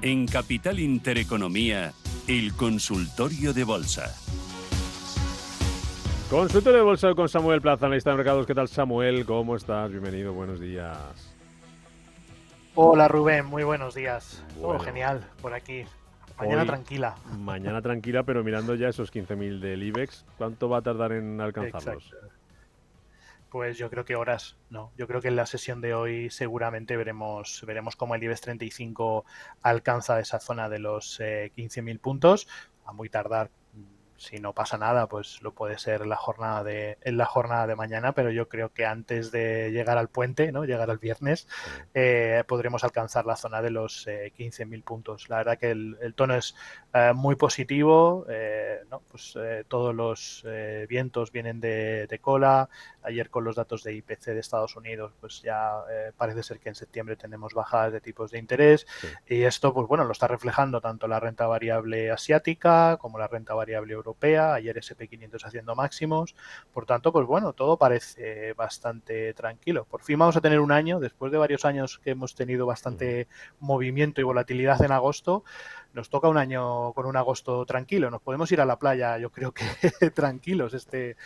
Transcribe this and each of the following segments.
En Capital Intereconomía, el consultorio de bolsa. Consultorio de bolsa con Samuel Plaza, analista de mercados. ¿Qué tal, Samuel? ¿Cómo estás? Bienvenido, buenos días. Hola Rubén, muy buenos días. Todo Bueno, genial por aquí. Mañana hoy, tranquila. mañana tranquila, pero mirando ya esos 15.000 del IBEX, ¿cuánto va a tardar en alcanzarlos? Exacto. Pues yo creo que horas, no. Yo creo que en la sesión de hoy seguramente veremos cómo el IBEX 35 alcanza esa zona de los 15.000 puntos. A muy tardar, si no pasa nada, pues lo puede ser en la jornada de mañana, pero yo creo que antes de llegar al puente, ¿no? Llegar al viernes, Sí. podremos alcanzar la zona de los 15.000 puntos. La verdad que el tono es muy positivo, ¿no? Pues todos los vientos vienen de cola. Ayer con los datos de IPC de Estados Unidos, pues ya parece ser que en septiembre tenemos bajadas de tipos de interés, Sí. y esto, pues bueno, lo está reflejando tanto la renta variable asiática como la renta variable europea. Ayer S&P 500 haciendo máximos. Por tanto, pues bueno, todo parece bastante tranquilo. Por fin vamos a tener un año, después de varios años que hemos tenido bastante movimiento y volatilidad en agosto, nos toca un año con un agosto tranquilo. Nos podemos ir a la playa, yo creo que tranquilos este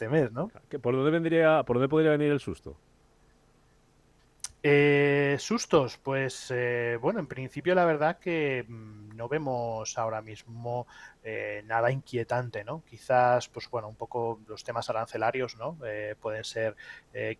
mes, ¿no? ¿Por dónde podría venir el susto? Sustos, pues bueno, en principio la verdad que no vemos ahora mismo nada inquietante, ¿no? Quizás, pues bueno, un poco los temas arancelarios, ¿no? Pueden ser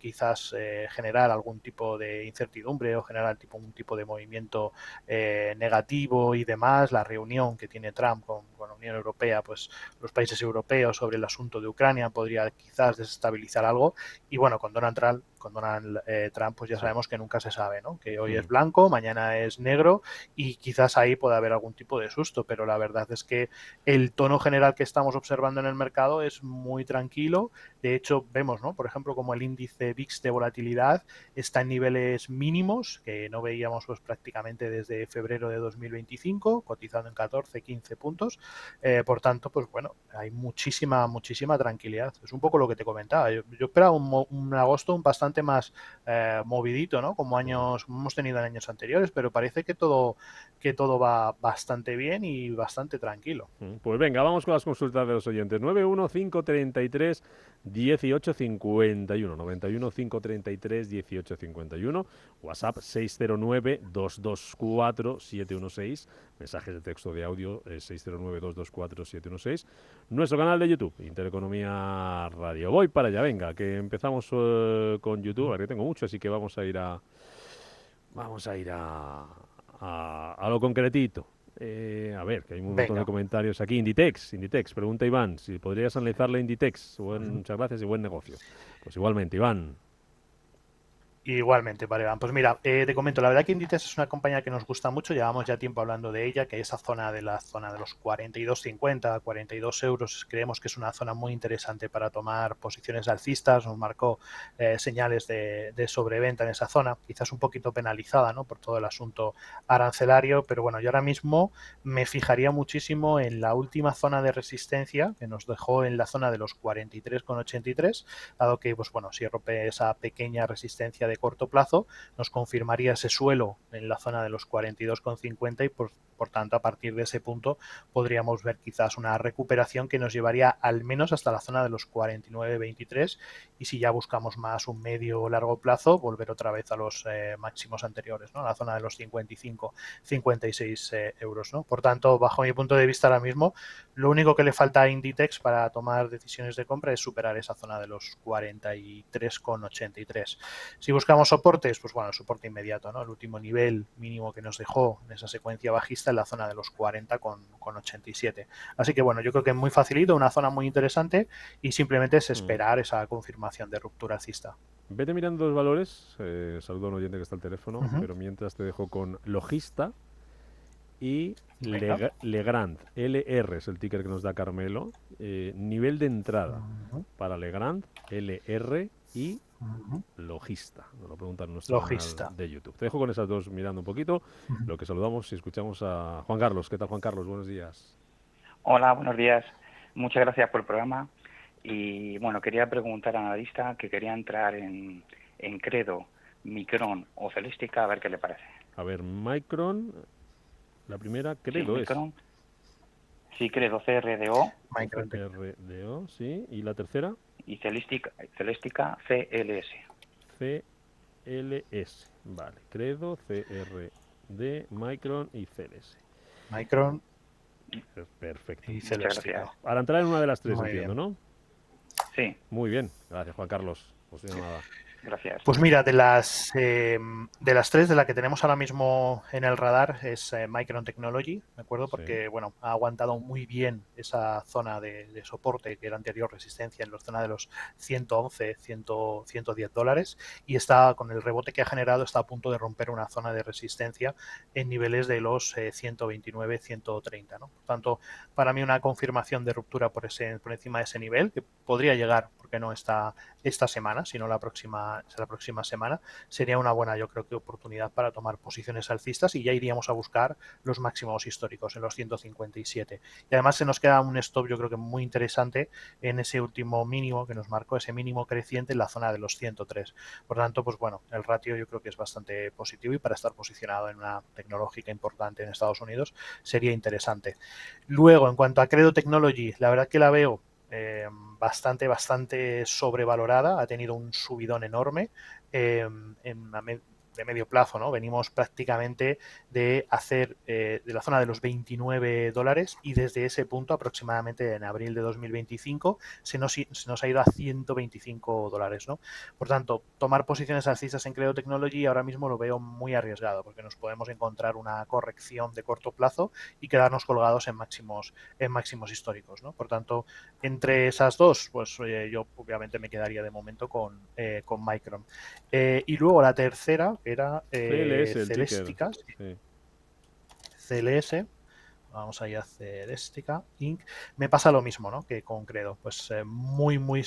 quizás generar algún tipo de incertidumbre o generar un tipo de movimiento negativo y demás. La reunión que tiene Trump con la Unión Europea, pues los países europeos sobre el asunto de Ucrania podría quizás desestabilizar algo. Y bueno, Trump, pues ya Sí. sabemos que nunca se sabe, ¿no? Que hoy es blanco, mañana es negro, y quizás ahí pueda haber algún tipo de susto, pero la verdad es que el tono general que estamos observando en el mercado es muy tranquilo. De hecho, vemos, ¿no? Por ejemplo, como el índice VIX de volatilidad está en niveles mínimos que no veíamos pues prácticamente desde febrero de 2025, cotizando en 14, 15 puntos. Por tanto, pues bueno, hay muchísima tranquilidad. Es un poco lo que te comentaba. Yo esperaba un agosto bastante más movidito, ¿no? Como hemos tenido en años anteriores, pero parece que todo va bastante bien y bastante tranquilo. Pues venga, vamos con las consultas de los oyentes. 91 533 1851, 91 533 1851, WhatsApp 609 224 716, mensajes de texto de audio 609 224 716, nuestro canal de YouTube, Intereconomía Radio. Voy para allá, venga, que empezamos con YouTube, a ver que tengo mucho, así que vamos a ir a lo concretito. A ver, que hay un montón de Venga. comentarios aquí. Inditex, pregunta Iván, si podrías analizarle Inditex. Muchas gracias y buen negocio. Pues igualmente, Iván. Igualmente, vale, Iván. Pues mira, te comento, la verdad que Inditex es una compañía que nos gusta mucho, llevamos ya tiempo hablando de ella, que esa zona de los 42,50, 42 euros, creemos que es una zona muy interesante para tomar posiciones alcistas. Nos marcó señales de sobreventa en esa zona, quizás un poquito penalizada, ¿no? Por todo el asunto arancelario, pero bueno, yo ahora mismo me fijaría muchísimo en la última zona de resistencia que nos dejó en la zona de los 43,83, dado que, pues bueno, si rompe esa pequeña resistencia de corto plazo, nos confirmaría ese suelo en la zona de los 42,50, y por tanto, a partir de ese punto podríamos ver quizás una recuperación que nos llevaría al menos hasta la zona de los 49,23, y si ya buscamos más un medio o largo plazo, volver otra vez a los máximos anteriores, ¿no? La zona de los 55, 56 euros, ¿no? Por tanto, bajo mi punto de vista ahora mismo, lo único que le falta a Inditex para tomar decisiones de compra es superar esa zona de los 43,83. Si buscamos soportes, pues bueno, el soporte inmediato, ¿no? El último nivel mínimo que nos dejó en esa secuencia bajista en la zona de los 40,87. Así que bueno, yo creo que es muy facilito, una zona muy interesante, y simplemente es esperar esa confirmación de ruptura alcista. Vete mirando los valores. Saludo a un oyente que está al teléfono, Uh-huh. pero mientras te dejo con Logista y Venga. Legrand. LR es el ticker que nos da Carmelo. Nivel de entrada Uh-huh. para Legrand, LR y Uh-huh. Logista. Nos lo preguntan en nuestro canal Logista. de YouTube. Te dejo con esas dos mirando un poquito. Uh-huh. Lo que saludamos y escuchamos a Juan Carlos. ¿Qué tal, Juan Carlos? Buenos días. Hola, buenos días. Muchas gracias por el programa. Y bueno, quería preguntar al analista que quería entrar en Credo, Micron o Celestica, a ver qué le parece. A ver, Micron, La primera, Sí, Credo es. Micron. Sí, Credo, CRDO. Micron. CRDO, sí. ¿Y la tercera? Y Celestica CLS. CLS. Vale. Credo, CRD, Micron y CLS. Micron Perfecto. y Muchas gracias. Celestica. Para entrar en una de las tres, Muy entiendo, bien. ¿no? Sí, Muy bien. Gracias, Juan Carlos. Pues nada. gracias. Pues mira, de las tres, de la que tenemos ahora mismo en el radar es Micron Technology, ¿de acuerdo? Sí. Porque, bueno, ha aguantado muy bien esa zona de soporte que era anterior resistencia en la zona de los 111, 100, 110 dólares y está, con el rebote que ha generado, está a punto de romper una zona de resistencia en niveles de los 129, 130, ¿no? Por tanto, para mí una confirmación de ruptura por encima de ese nivel, que podría llegar, porque no está esta semana, sino la próxima semana, sería una buena, yo creo que, oportunidad para tomar posiciones alcistas y ya iríamos a buscar los máximos históricos en los 157. Y además se nos queda un stop, yo creo que muy interesante en ese último mínimo que nos marcó, ese mínimo creciente en la zona de los 103. Por tanto, pues bueno, el ratio yo creo que es bastante positivo y para estar posicionado en una tecnológica importante en Estados Unidos sería interesante. Luego, en cuanto a Credo Technology, la verdad que la veo bastante sobrevalorada, ha tenido un subidón enorme de medio plazo, ¿no? Venimos prácticamente de hacer de la zona de los 29 dólares y desde ese punto, aproximadamente en abril de 2025, se nos ha ido a 125 dólares, ¿no? Por tanto, tomar posiciones alcistas en Credo Technology ahora mismo lo veo muy arriesgado porque nos podemos encontrar una corrección de corto plazo y quedarnos colgados en máximos históricos, ¿no? Por tanto, entre esas dos, pues yo obviamente me quedaría de momento con Micron. Y luego la tercera, que era CLS, el ticker. Celestica, Sí. CLS, vamos ahí a Celestica Inc. Me pasa lo mismo, ¿no? Que con Credo, pues muy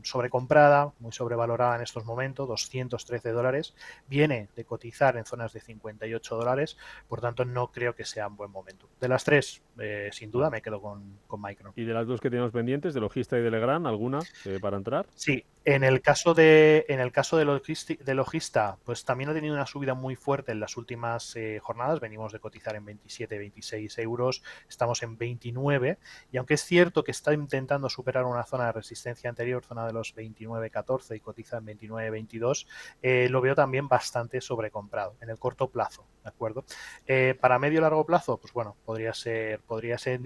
sobrecomprada, muy sobrevalorada en estos momentos, 213 dólares, viene de cotizar en zonas de 58 dólares, por tanto no creo que sea un buen momento. De las tres, sin duda me quedo con Micron. Y de las dos que tenemos pendientes, de Logista y de Legrand, ¿alguna para entrar? Sí, en el caso de Logista, pues también ha tenido una subida muy fuerte en las últimas jornadas. Venimos de cotizar en 27, 26 euros, estamos en 29. Y aunque es cierto que está intentando superar una zona de resistencia anterior, zona de los 29,14 y cotiza en 29,22, lo veo también bastante sobrecomprado en el corto plazo, ¿de acuerdo? Para medio y largo plazo, pues bueno, podría ser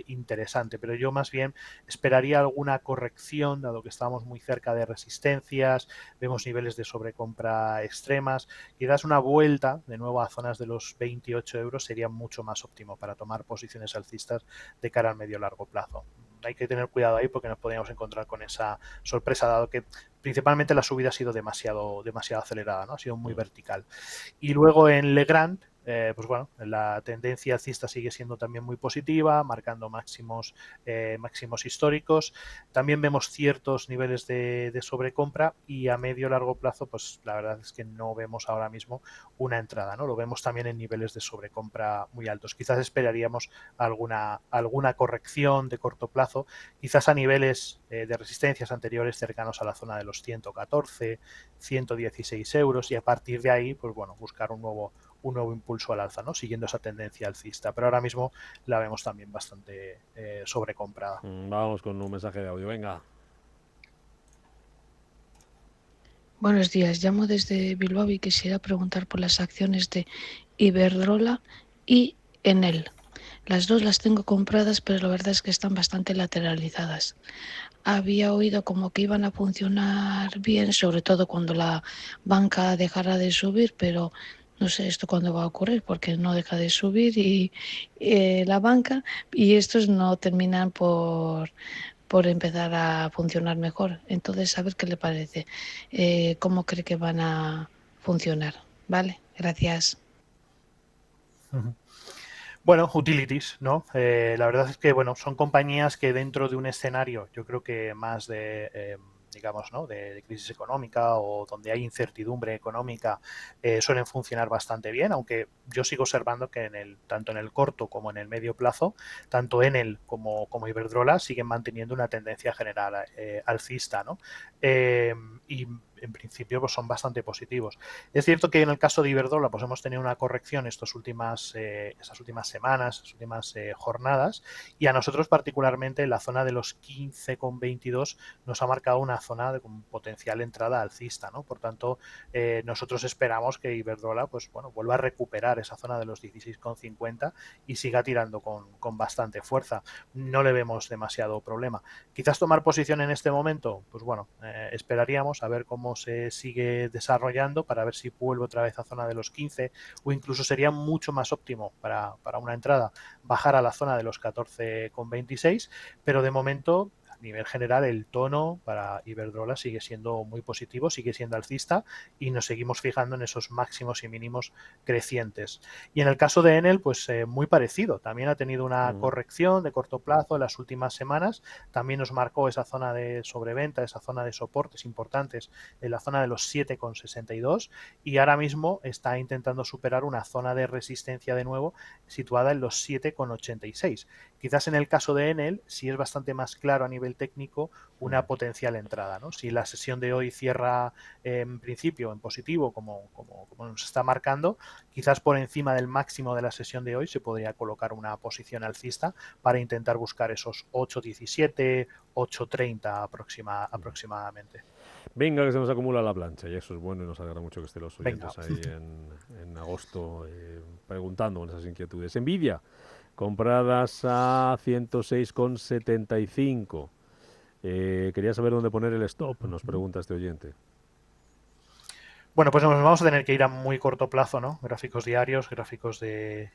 interesante, pero yo más bien esperaría alguna corrección, dado que estamos muy cerca de resistencias, vemos niveles de sobrecompra extremas. Quizás una vuelta de nuevo a zonas de los 28 euros sería mucho más óptimo para tomar posiciones alcistas de cara al medio largo plazo. Hay que tener cuidado ahí porque nos podríamos encontrar con esa sorpresa, dado que principalmente la subida ha sido demasiado acelerada, ¿no? Ha sido muy vertical. Y luego en Legrand, pues bueno, la tendencia alcista sigue siendo también muy positiva, marcando máximos históricos. También vemos ciertos niveles de sobrecompra y a medio largo plazo, pues la verdad es que no vemos ahora mismo una entrada, ¿no? Lo vemos también en niveles de sobrecompra muy altos. Quizás esperaríamos alguna corrección de corto plazo, quizás a niveles de resistencias anteriores cercanos a la zona de los 114, 116 euros y a partir de ahí, pues bueno, buscar un nuevo impulso al alza, ¿no? Siguiendo esa tendencia alcista. Pero ahora mismo la vemos también bastante sobrecomprada. Vamos con un mensaje de audio, venga. Buenos días, llamo desde Bilbao y quisiera preguntar por las acciones de Iberdrola y Enel. Las dos las tengo compradas, pero la verdad es que están bastante lateralizadas. Había oído como que iban a funcionar bien, sobre todo cuando la banca dejara de subir, pero no sé esto cuándo va a ocurrir, porque no deja de subir y la banca y estos no terminan por empezar a funcionar mejor. Entonces, a ver qué le parece, cómo cree que van a funcionar. Vale, gracias. Bueno, utilities, ¿no? La verdad es que, bueno, son compañías que dentro de un escenario, yo creo que más digamos, ¿no? De crisis económica o donde hay incertidumbre económica, suelen funcionar bastante bien, aunque yo sigo observando que tanto en el corto como en el medio plazo, tanto Enel como Iberdrola siguen manteniendo una tendencia general alcista, ¿no? Y en principio pues son bastante positivos. Es cierto que en el caso de Iberdrola pues hemos tenido una corrección esas últimas semanas, estas últimas jornadas, y a nosotros particularmente la zona de los 15,22 nos ha marcado una zona con potencial entrada alcista, ¿no? Por tanto, nosotros esperamos que Iberdrola pues bueno, vuelva a recuperar esa zona de los 16,50 y siga tirando con bastante fuerza. No le vemos demasiado problema. Quizás tomar posición en este momento, pues bueno, esperaríamos a ver cómo se sigue desarrollando para ver si vuelve otra vez a zona de los 15, o incluso sería mucho más óptimo para una entrada bajar a la zona de los 14,26, pero de momento a nivel general el tono para Iberdrola sigue siendo muy positivo, sigue siendo alcista y nos seguimos fijando en esos máximos y mínimos crecientes. Y en el caso de Enel, pues muy parecido, también ha tenido una corrección de corto plazo en las últimas semanas, también nos marcó esa zona de sobreventa, esa zona de soportes importantes en la zona de los 7,62, y ahora mismo está intentando superar una zona de resistencia de nuevo situada en los 7,86. Quizás en el caso de Enel sí es bastante más claro a nivel técnico una potencial entrada, ¿no? Si la sesión de hoy cierra en principio en positivo, como nos está marcando, quizás por encima del máximo de la sesión de hoy se podría colocar una posición alcista para intentar buscar esos 8,17, 8,30 aproximadamente. Venga, que se nos acumula la plancha, y eso es bueno, y nos alegra mucho que estén los oyentes Venga. ahí en agosto preguntando esas inquietudes. Nvidia, compradas a 106,75. Quería saber dónde poner el stop, nos pregunta este oyente. Bueno, pues nos vamos a tener que ir a muy corto plazo, ¿no? Gráficos diarios, gráficos de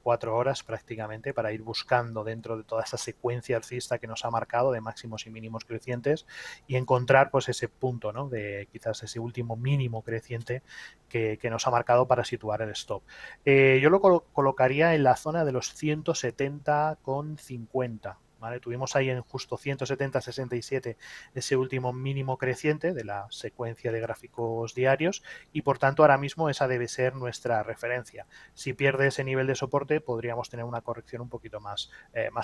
4 horas prácticamente, para ir buscando dentro de toda esa secuencia alcista que nos ha marcado de máximos y mínimos crecientes y encontrar pues ese punto, ¿no? De quizás ese último mínimo creciente que nos ha marcado para situar el stop. Yo lo colocaría en la zona de los 170,50. ¿Vale? Tuvimos ahí en justo 170,67 ese último mínimo creciente de la secuencia de gráficos diarios, y por tanto ahora mismo esa debe ser nuestra referencia. Si pierde ese nivel de soporte podríamos tener una corrección un poquito más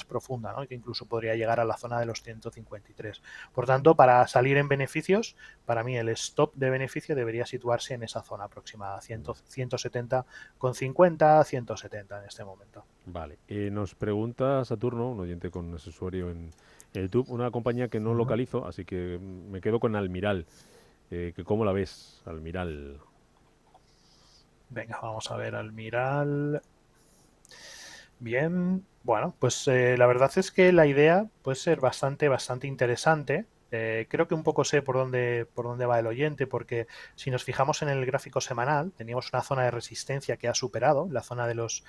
profunda, ¿no? Que incluso podría llegar a la zona de los 153. Por tanto, para salir en beneficios, para mí el stop de beneficio debería situarse en esa zona aproximada, 170,50, 170 en este momento. Vale, nos pregunta Saturno, un oyente con ese usuario en YouTube, una compañía que no localizo, así que me quedo con Almiral. Que ¿cómo la ves, Almiral? Venga, vamos a ver Almiral. Bien, bueno, pues la verdad es que la idea puede ser bastante interesante. Creo que un poco sé por dónde va el oyente, porque si nos fijamos en el gráfico semanal, teníamos una zona de resistencia que ha superado, la zona de los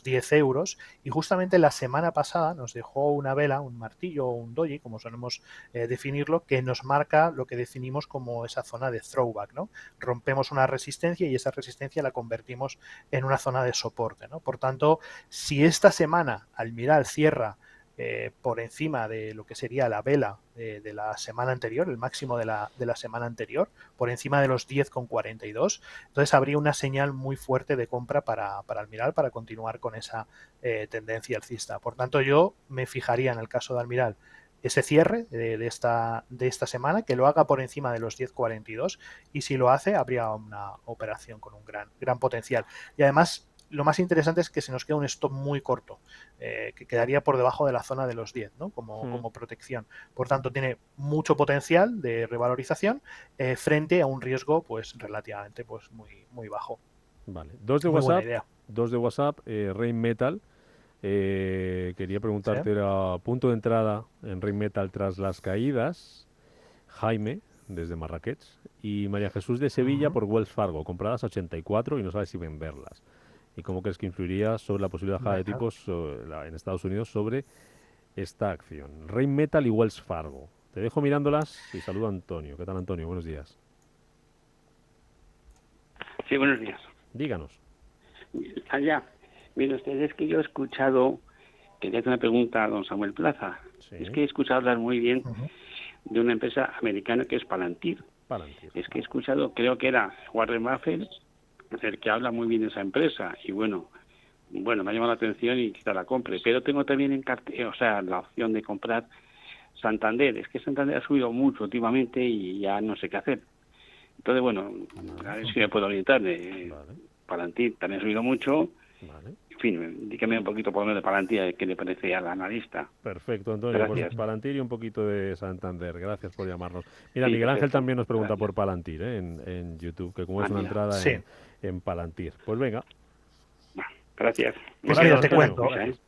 10 euros, y justamente la semana pasada nos dejó una vela, un martillo o un doji, como solemos definirlo, que nos marca lo que definimos como esa zona de throwback, ¿no? Rompemos una resistencia y esa resistencia la convertimos en una zona de soporte, ¿no? Por tanto, si esta semana Almiral cierra por encima de lo que sería la vela de la semana anterior, el máximo de la semana anterior, por encima de los 10,42, entonces habría una señal muy fuerte de compra para Almiral para continuar con esa tendencia alcista. Por tanto, yo me fijaría en el caso de Almiral ese cierre de esta semana, que lo haga por encima de los 10,42, y si lo hace habría una operación con un gran potencial. Y además lo más interesante es que se nos queda un stop muy corto, que quedaría por debajo de la zona de los 10, ¿no? como protección. Por tanto, tiene mucho potencial de revalorización frente a un riesgo pues relativamente pues muy bajo. Vale, dos de muy WhatsApp, buena idea. Rheinmetall. Quería preguntarte, ¿era punto de entrada en Rheinmetall tras las caídas? Jaime, desde Marrakech, y María Jesús de Sevilla por Wells Fargo, compradas a 84 y no sabe si venderlas. ¿Y cómo crees que influiría sobre la posible bajada de tipos en Estados Unidos sobre esta acción? Rheinmetall y Wells Fargo. Te dejo mirándolas y saludo a Antonio. ¿Qué tal, Antonio? Buenos días. Sí, buenos días. Díganos. Allá. Mire usted, es que yo he escuchado, quería hacer una pregunta a don Samuel Plaza. Sí. Es que he escuchado hablar muy bien de una empresa americana que es Palantir. Es que he escuchado, creo que era Warren Buffett, el que habla muy bien de esa empresa, y bueno, me ha llamado la atención y quizá la compre, pero tengo también en cartera, la opción de comprar Santander. Es que Santander ha subido mucho últimamente y ya no sé qué hacer. Entonces, bueno, a ver si me puedo orientar. Palantir también ha subido mucho. En fin, dígame un poquito por lo menos de Palantir, qué le parece al analista. Perfecto, Antonio. Gracias. Pues Palantir y un poquito de Santander. Gracias por llamarnos. Mira, Sí, Miguel Ángel perfecto. también nos pregunta Gracias. por Palantir, en YouTube, que como es una mira. entrada Sí. en Palantir. Pues venga. Gracias. Pues Gracias, mira, te Antonio. cuento. Gracias.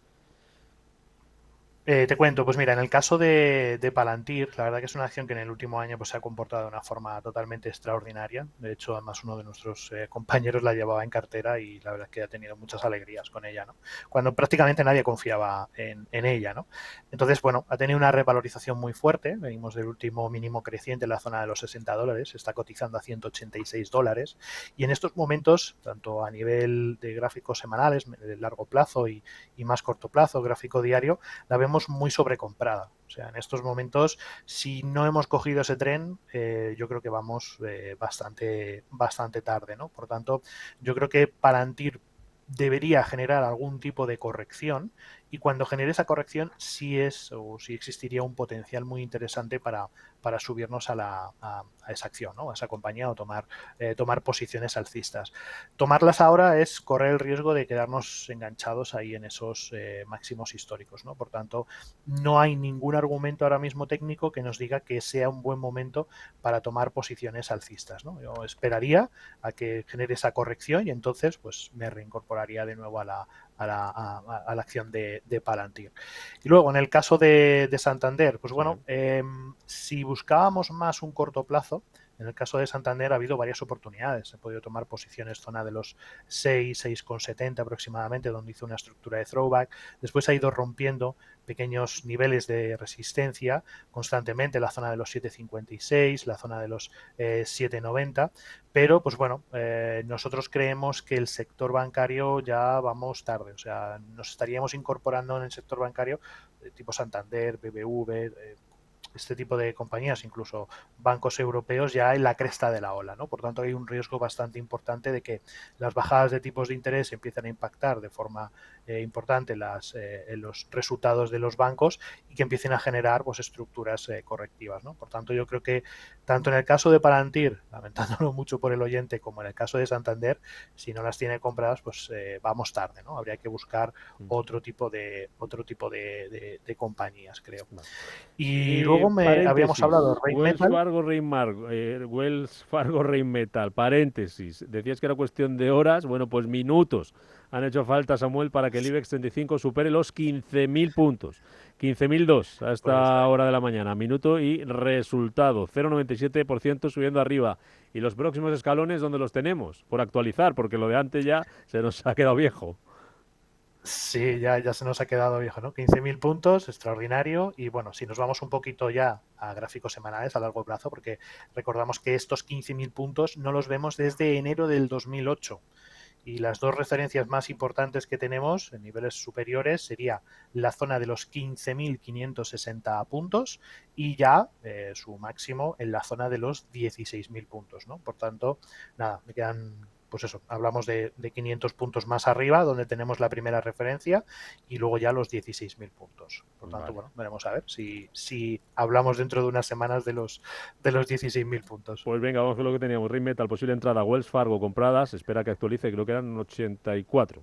Te cuento, pues mira, en el caso de Palantir, la verdad que es una acción que en el último año pues, se ha comportado de una forma totalmente extraordinaria. De hecho, además uno de nuestros compañeros la llevaba en cartera y la verdad es que ha tenido muchas alegrías con ella, ¿no? Cuando prácticamente nadie confiaba en ella, ¿no? Entonces, bueno, ha tenido una revalorización muy fuerte. Venimos del último mínimo creciente en la zona de los $60, se está cotizando a $186. Y en estos momentos, tanto a nivel de gráficos semanales, de largo plazo y más corto plazo, gráfico diario, la vemos muy sobrecomprada. O sea, en estos momentos, si no hemos cogido ese tren, yo creo que vamos bastante tarde, ¿no? Por tanto, yo creo que Palantir debería generar algún tipo de corrección y cuando genere esa corrección sí existiría un potencial muy interesante para subirnos a esa acción, ¿no? A esa compañía o tomar posiciones alcistas. Tomarlas ahora es correr el riesgo de quedarnos enganchados ahí en esos máximos históricos, ¿no? Por tanto, no hay ningún argumento ahora mismo técnico que nos diga que sea un buen momento para tomar posiciones alcistas, ¿no? Yo esperaría a que genere esa corrección y entonces pues me reincorporaría de nuevo a la acción de Palantir. Y luego, en el caso de Santander, pues bueno, si buscábamos más un corto plazo, en el caso de Santander ha habido varias oportunidades. He podido tomar posiciones zona de los 6,70 aproximadamente, donde hizo una estructura de throwback. Después ha ido rompiendo pequeños niveles de resistencia constantemente, la zona de los 7,56, la zona de los 7,90. Pero, pues bueno, nosotros creemos que el sector bancario ya vamos tarde. O sea, nos estaríamos incorporando en el sector bancario tipo Santander, BBV, este tipo de compañías, incluso bancos europeos, ya en la cresta de la ola, ¿no? Por tanto, hay un riesgo bastante importante de que las bajadas de tipos de interés empiecen a impactar de forma importante en los resultados de los bancos y que empiecen a generar pues, estructuras correctivas, ¿no? Por tanto, yo creo que tanto en el caso de Palantir, lamentándolo mucho por el oyente, como en el caso de Santander, si no las tiene compradas, pues vamos tarde, ¿no? Habría que buscar otro tipo de compañías, creo. Y luego habíamos hablado de Wells Fargo Rheinmetall, paréntesis. Decías que era cuestión de horas. Bueno, pues minutos han hecho falta, Samuel, para que el IBEX 35 supere los 15.000 puntos. 15.002 a esta hora de la mañana. Minuto y resultado. 0,97% subiendo arriba. Y los próximos escalones, ¿dónde los tenemos? Por actualizar, porque lo de antes ya se nos ha quedado viejo. Sí, ya se nos ha quedado viejo, ¿no? 15.000 puntos, extraordinario. Y bueno, si nos vamos un poquito ya a gráficos semanales a largo plazo, porque recordamos que estos 15.000 puntos no los vemos desde enero del 2008. Y las dos referencias más importantes que tenemos en niveles superiores sería la zona de los 15.560 puntos y ya su máximo en la zona de los 16.000 puntos, ¿no? Por tanto, nada, me quedan, pues eso, hablamos de 500 puntos más arriba, donde tenemos la primera referencia, y luego ya los 16.000 puntos. Por tanto, bueno, veremos a ver si hablamos dentro de unas semanas de los 16.000 puntos. Pues venga, vamos con lo que teníamos. Rheinmetall, posible entrada, Wells Fargo compradas, espera que actualice, creo que eran $84.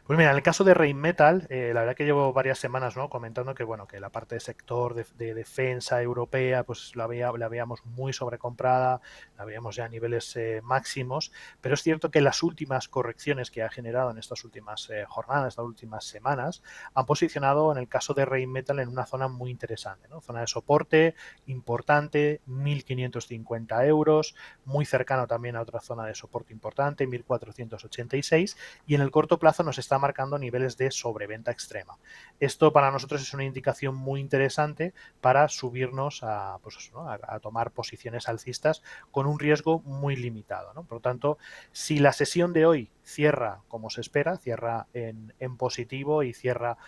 Pues mira, en el caso de Rheinmetall, la verdad que llevo varias semanas, ¿no?, comentando que bueno, que la parte de sector de defensa europea, pues la veíamos muy sobrecomprada, la veíamos ya a niveles máximos, pero es cierto que las últimas correcciones que ha generado en estas últimas jornadas, estas últimas semanas, han posicionado en el caso de Rheinmetall en una zona muy interesante, ¿no? Zona de soporte importante, 1.550 euros, muy cercano también a otra zona de soporte importante, 1.486, y en el corto plazo nos está marcando niveles de sobreventa extrema. Esto para nosotros es una indicación muy interesante para subirnos pues eso, ¿no?, a tomar posiciones alcistas con un riesgo muy limitado, ¿no? Por lo tanto, si la sesión de hoy cierra como se espera, cierra en positivo y cierra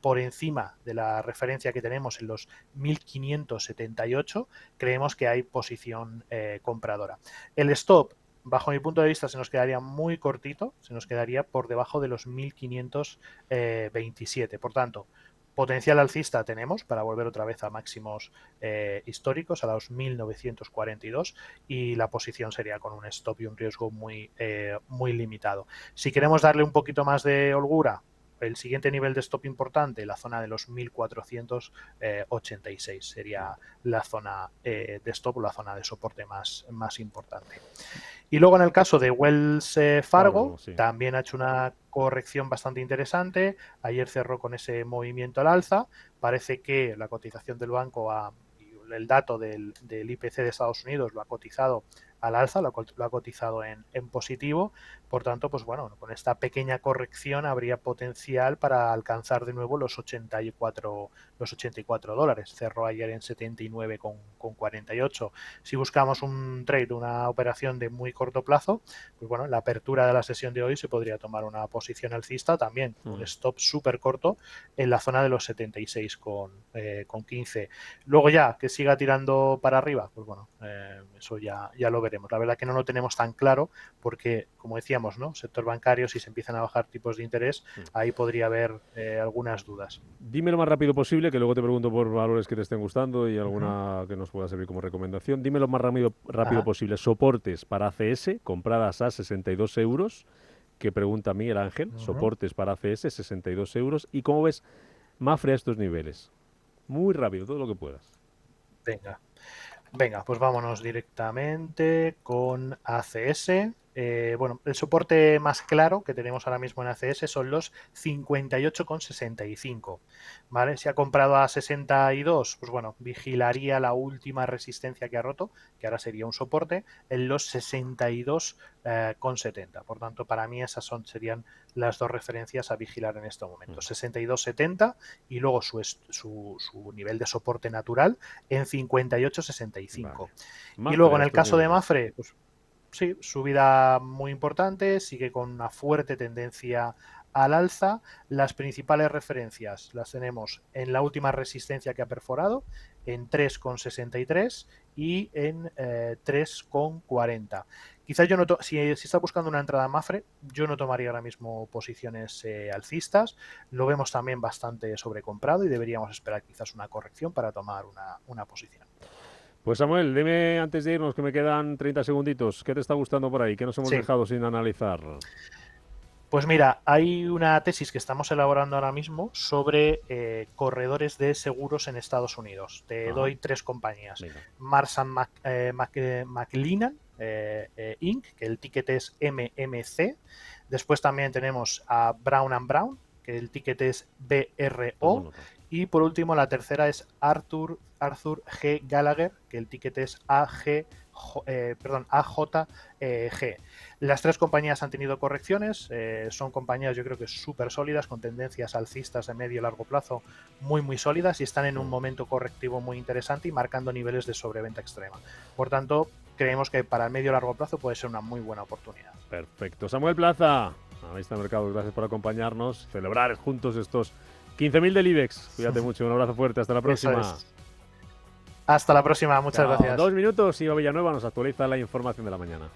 por encima de la referencia que tenemos en los 1.578, creemos que hay posición compradora. El stop, bajo mi punto de vista, se nos quedaría muy cortito, se nos quedaría por debajo de los 1.527. Por tanto, Potencial alcista tenemos para volver otra vez a máximos históricos, a los 1942, y la posición sería con un stop y un riesgo muy limitado. Si queremos darle un poquito más de holgura, el siguiente nivel de stop importante, la zona de los 1486, sería la zona de stop o la zona de soporte más importante. Y luego en el caso de Wells Fargo, sí, también ha hecho una corrección bastante interesante. Ayer cerró con ese movimiento al alza. Parece que la cotización del banco, el dato del IPC de Estados Unidos lo ha cotizado al alza, lo ha cotizado en positivo. Por tanto, pues bueno, con esta pequeña corrección habría potencial para alcanzar de nuevo los 84 dólares. Cerró ayer en 79,48. Si buscamos un trade, una operación de muy corto plazo, pues bueno, en la apertura de la sesión de hoy se podría tomar una posición alcista también, un stop súper corto en la zona de los 76,15. Luego ya, que siga tirando para arriba, pues bueno, eso ya lo veremos. La verdad que no lo tenemos tan claro porque, como decíamos, ¿no? Sector bancario, si se empiezan a bajar tipos de interés, ahí podría haber algunas dudas. Dime lo más rápido posible, que luego te pregunto por valores que te estén gustando y alguna que nos pueda servir como recomendación. Dime lo más rápido posible. Soportes para ACS, compradas a 62 euros, que pregunta Miguel Ángel. Soportes para ACS, 62 euros. ¿Y cómo ves Mapfre a estos niveles? Muy rápido, todo lo que puedas. Venga, pues vámonos directamente con ACS. Bueno, el soporte más claro que tenemos ahora mismo en ACS son los 58,65, ¿vale? Si ha comprado a 62, pues bueno, vigilaría la última resistencia que ha roto, que ahora sería un soporte, en los 62,70. Por tanto, para mí esas serían las dos referencias a vigilar en este momento. 62,70 y luego su nivel de soporte natural en 58,65. Vale. Y luego en el caso de Mapfre, pues sí, subida muy importante, sigue con una fuerte tendencia al alza. Las principales referencias las tenemos en la última resistencia que ha perforado, en 3,63 y en 3,40. Quizás yo no si está buscando una entrada en Mapfre, yo no tomaría ahora mismo posiciones alcistas. Lo vemos también bastante sobrecomprado y deberíamos esperar quizás una corrección para tomar una posición. Pues Samuel, dime antes de irnos, que me quedan 30 segunditos, ¿qué te está gustando por ahí? ¿Qué nos hemos dejado sin analizar? Pues mira, hay una tesis que estamos elaborando ahora mismo sobre corredores de seguros en Estados Unidos. Te doy 3 compañías. Marsh & McLennan Inc., que el ticket es MMC. Después también tenemos a Brown & Brown, que el ticket es BRO. Y por último, la tercera es Arthur G. Gallagher, que el ticket es AJG. Las 3 compañías han tenido correcciones, son compañías yo creo que súper sólidas, con tendencias alcistas de medio y largo plazo muy sólidas y están en un momento correctivo muy interesante y marcando niveles de sobreventa extrema. Por tanto, creemos que para el medio y largo plazo puede ser una muy buena oportunidad. Perfecto. Samuel Plaza, Analista de Mercados, gracias por acompañarnos, celebrar juntos estos 15.000 del IBEX. Cuídate mucho, un abrazo fuerte, hasta la próxima. Hasta la próxima, muchas gracias. 2 minutos y Villanueva nos actualiza la información de la mañana.